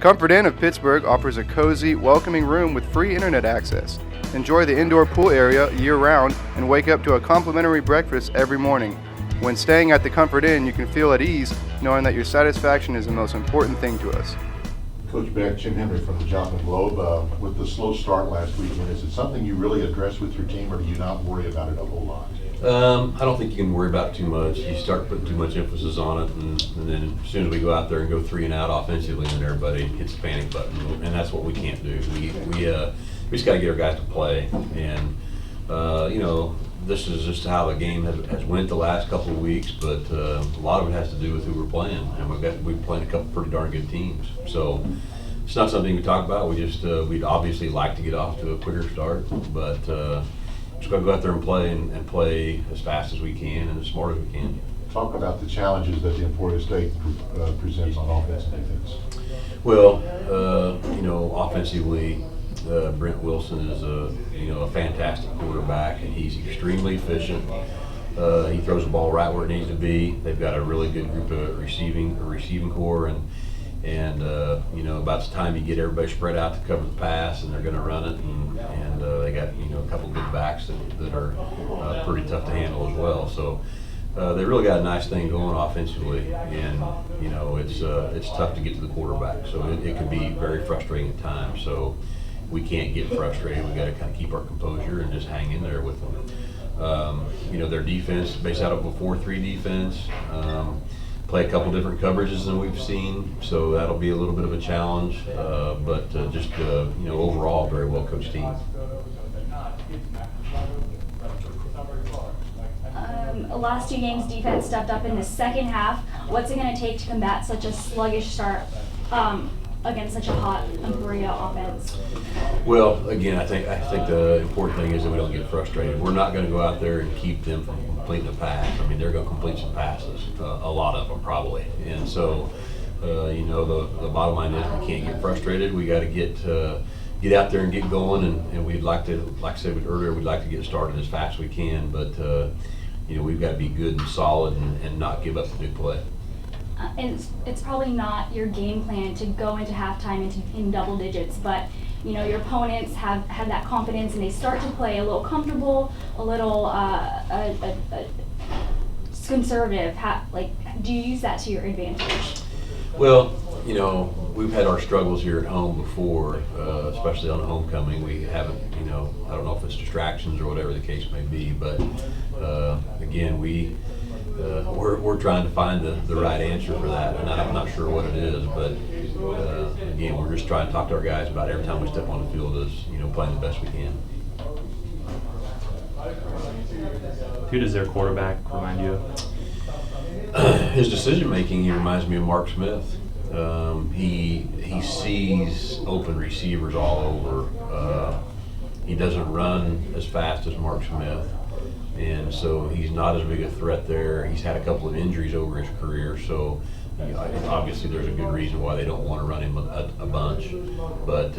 Comfort Inn of Pittsburgh offers a cozy, welcoming room with free internet access. Enjoy the indoor pool area year-round and wake up to a complimentary breakfast every morning. When staying at the Comfort Inn, you can feel at ease knowing that your satisfaction is the most important thing to us. Coach Beck, Jim Henry from the Joplin Globe. With the slow start last weekend, is it something you really address with your team, or do you not worry about it a whole lot? I don't think you can worry about it too much. You start putting too much emphasis on it, and then as soon as we go out there and go 3 and out offensively, then everybody hits the panic button, and that's what we can't do. We just got to get our guys to play, and this is just how the game has went the last couple of weeks. But a lot of it has to do with who we're playing, and we've played a couple pretty darn good teams. So it's not something we talk about. We'd obviously like to get off to a quicker start, but. Just got to go out there and play as fast as we can and as smart as we can. Talk about the challenges that the Emporia State presents on offense and defense. Well, offensively, Brent Wilson is a fantastic quarterback, and he's extremely efficient. He throws the ball right where it needs to be. They've got a really good group of receiving core, and about the time you get everybody spread out to cover the pass, and they're going to run it, and they got a couple good backs that are pretty tough to handle as well. So they really got a nice thing going offensively, and it's tough to get to the quarterback. So it can be very frustrating at times. So we can't get frustrated. We got to kind of keep our composure and just hang in there with them. Their defense is based out of a 4-3 defense. Play a couple different coverages than we've seen, so that'll be a little bit of a challenge. But overall, very well coached team. Last 2 games, defense stepped up in the second half. What's it going to take to combat such a sluggish start against such a hot Emporia offense? Well, again, I think the important thing is that we don't get frustrated. We're not going to go out there and keep them from completing a pass. I mean, they're going to complete some passes, a lot of them probably. And so, the bottom line is we can't get frustrated. We got to get out there and get going, and we'd like to, like I said earlier, we'd like to get started as fast as we can. But we've got to be good and solid and not give up the big play. It's probably not your game plan to go into halftime in double digits, but your opponents have that confidence, and they start to play a little comfortable, a little conservative. Do you use that to your advantage? Well, we've had our struggles here at home before, especially on homecoming. We haven't, I don't know if it's distractions or whatever the case may be, but again, we're trying to find the right answer for that, and I'm not sure what it is, but again, we're just trying to talk to our guys about every time we step on the field is playing the best we can. Who does their quarterback remind you of? His decision making, he reminds me of Mark Smith. He sees open receivers all over. He doesn't run as fast as Mark Smith, and so he's not as big a threat there. He's had a couple of injuries over his career, so obviously there's a good reason why they don't want to run him a bunch. But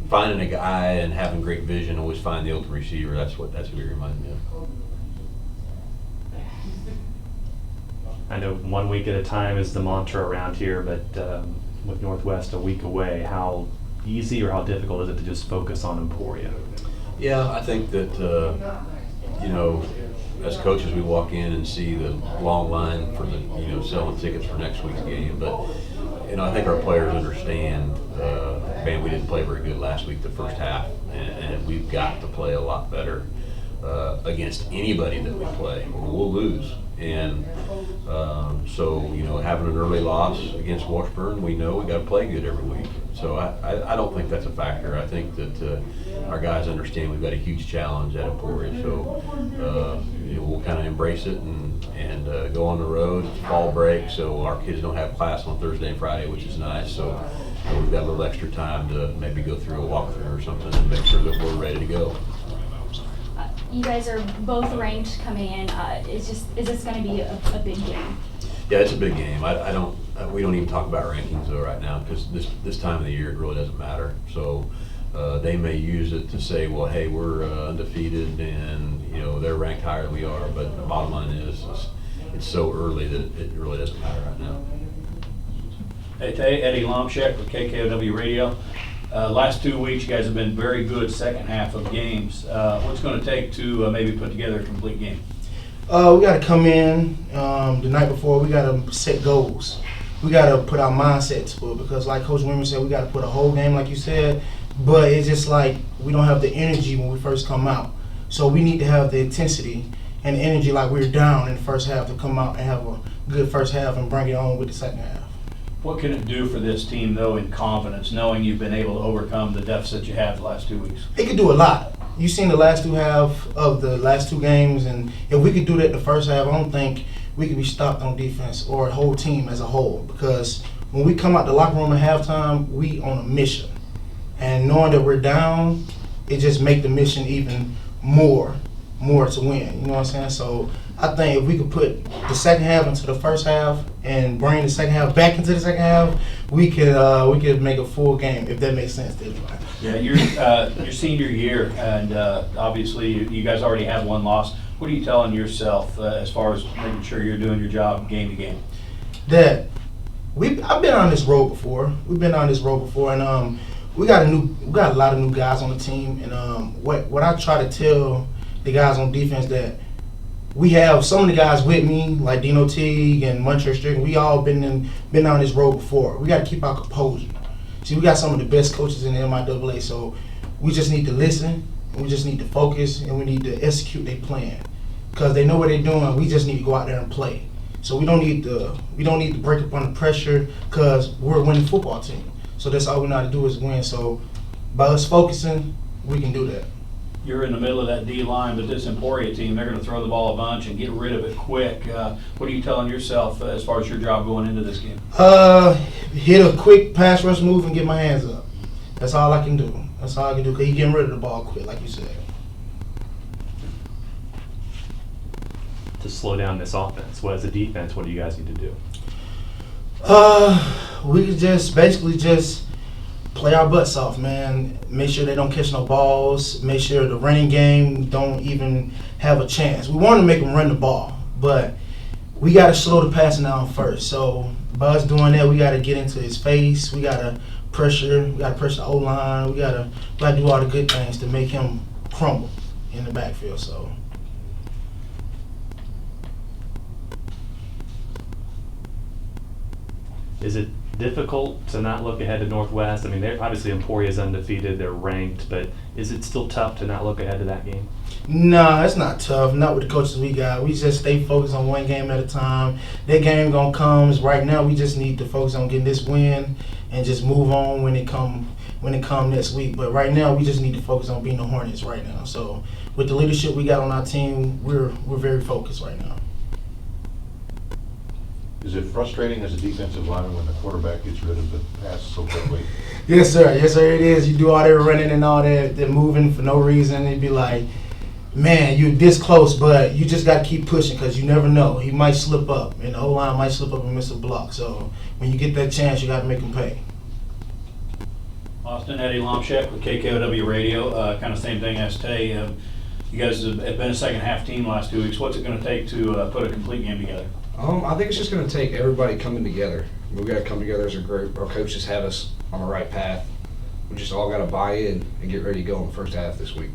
finding a guy and having great vision, always find the open receiver. That's who he reminds me of. I know 1 week at a time is the mantra around here, but with Northwest a week away, how easy or how difficult is it to just focus on Emporia? Yeah, I think that, as coaches, we walk in and see the long line for the, selling tickets for next week's game. But, I think our players understand, man, we didn't play very good last week, the first half, and we've got to play a lot better against anybody that we play, or we'll lose. And having an early loss against Washburn, we know we got to play good every week. So I don't think that's a factor. I think that our guys understand we've got a huge challenge at Emporia. So we'll kind of embrace it and go on the road. It's fall break, so our kids don't have class on Thursday and Friday, which is nice. So we've got a little extra time to maybe go through a walkthrough or something and make sure that we're ready to go. You guys are both ranked coming in. Is this going to be a big game? Yeah, it's a big game. We don't even talk about rankings though right now, because this time of the year it really doesn't matter. So they may use it to say, well, hey, we're undefeated, and they're ranked higher than we are. But the bottom line is it's so early that it really doesn't matter right now. Hey, Taye, Eddie Lomchek with KKOW Radio. Last 2 weeks, you guys have been very good second half of games. What's going to take to maybe put together a complete game? We got to come in the night before. We got to set goals. We got to put our mindset to it because, like Coach Wimmer said, we got to put a whole game, like you said. But it's just like we don't have the energy when we first come out. So we need to have the intensity and the energy like we were down in the first half to come out and have a good first half and bring it on with the second half. What can it do for this team, though, in confidence, knowing you've been able to overcome the deficit you had the last 2 weeks? It could do a lot. You've seen the last two half of the last two games, and if we could do that the first half, I don't think we could be stopped on defense or a whole team as a whole. Because when we come out the locker room at halftime, we on a mission. And knowing that we're down, it just make the mission even more to win. You know what I'm saying? So I think if we could put the second half into the first half and bring the second half back into the second half, we could make a full game, if that makes sense to everybody. Yeah, your senior year, and obviously you guys already have one loss. What are you telling yourself as far as making sure you're doing your job game to game? That I've been on this road before. We've been on this road before, and we got a lot of new guys on the team. And what I try to tell the guys on defense that we have some of the guys with me, like Dino Teague and Montreal Strickland. We all been on this road before. We got to keep our composure. See, we got some of the best coaches in the MIAA, so we just need to listen, and we just need to focus, and we need to execute their plan. Because they know what they're doing, we just need to go out there and play. So we don't need to break up under pressure because we're a winning football team. So that's all we know how to do is win. So by us focusing, we can do that. You're in the middle of that D line, but this Emporia team, they're going to throw the ball a bunch and get rid of it quick. What are you telling yourself as far as your job going into this game? Hit a quick pass rush move and get my hands up. That's all I can do. That's all I can do because he's getting rid of the ball quick, like you said. To slow down this offense, what as a defense, what do you guys need to do? We could basically play our butts off, man. Make sure they don't catch no balls. Make sure the running game don't even have a chance. We want to make them run the ball, but we got to slow the passing down first. So by us doing that, we got to get into his face. We got to pressure. We got to pressure the O-line. We got to do all the good things to make him crumble in the backfield. So. Is it difficult to not look ahead to Northwest? I mean, they're obviously Emporia's undefeated, they're ranked, but is it still tough to not look ahead to that game? Nah, it's not tough. Not with the coaches we got. We just stay focused on one game at a time. That game gonna come. Right now, we just need to focus on getting this win and just move on when it come next week. But right now, we just need to focus on being the Hornets right now. So with the leadership we got on our team, we're very focused right now. Is it frustrating as a defensive lineman when the quarterback gets rid of the pass so quickly? Yes, sir. Yes, sir, it is. You do all that running and all that moving for no reason. It'd be like, man, you're this close, but you just got to keep pushing because you never know. He might slip up, and the O-line might slip up and miss a block. So when you get that chance, you got to make him pay. Austin, Eddie Lomchek with KKOW Radio. Kind of same thing as Taye. You guys have been a second half team last 2 weeks. What's it going to take to put a complete game together? I think it's just going to take everybody coming together. We've got to come together as a group. Our coaches have us on the right path. We just all got to buy in and get ready to go in the first half this week.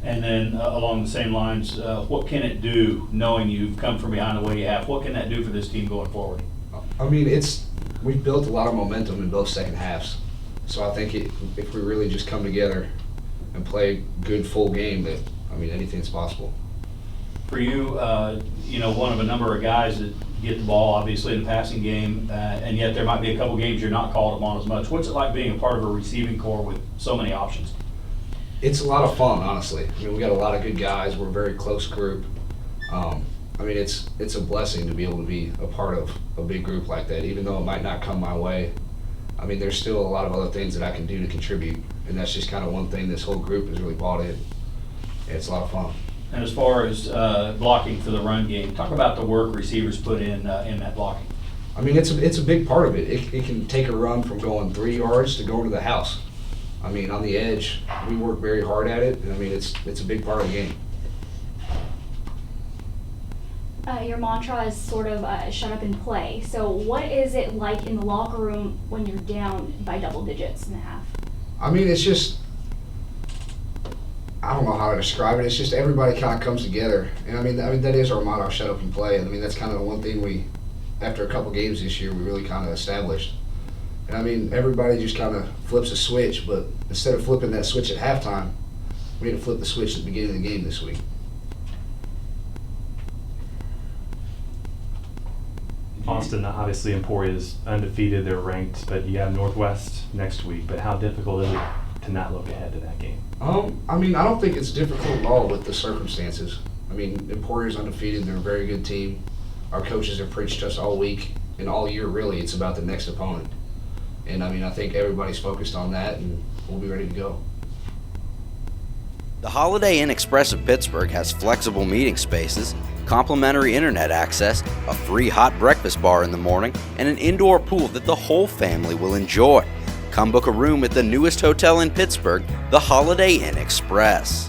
And then along the same lines, what can it do, knowing you've come from behind the way you have? What can that do for this team going forward? I mean, we've built a lot of momentum in both second halves. So I think if we really just come together and play good full game, that anything's possible. For you, one of a number of guys that get the ball, obviously, in the passing game, and yet there might be a couple games you're not called upon as much. What's it like being a part of a receiving corps with so many options? It's a lot of fun, honestly. We got a lot of good guys. We're a very close group. It's a blessing to be able to be a part of a big group like that, even though it might not come my way. There's still a lot of other things that I can do to contribute, and that's just kind of one thing this whole group has really bought in. It's a lot of fun. And as far as blocking for the run game, talk about the work receivers put in that blocking. It's a big part of it. It can take a run from going 3 yards to going to the house. On the edge, we work very hard at it, and it's a big part of the game. your mantra is sort of shut up and play. So what is it like in the locker room when you're down by double digits in the half? I mean, it's just, I don't know how to describe it. It's just everybody kind of comes together. And I mean, that is our motto, shut up and play. And I mean, that's kind of the one thing we, after a couple games this year, we really kind of established. And I mean, everybody just kind of flips a switch, but instead of flipping that switch at halftime, we had to flip the switch at the beginning of the game this week. Austin, obviously Emporia is undefeated, they're ranked, but you have Northwest next week. But how difficult is it to not look ahead to that game? I mean, I don't think it's difficult at all with the circumstances. I mean, Emporia's undefeated, they're a very good team. Our coaches have preached to us all week and all year, really. It's about the next opponent. And I mean, I think everybody's focused on that, and we'll be ready to go. The Holiday Inn Express of Pittsburgh has flexible meeting spaces, complimentary internet access, a free hot breakfast bar in the morning, and an indoor pool that the whole family will enjoy. Come book a room at the newest hotel in Pittsburgh, the Holiday Inn Express.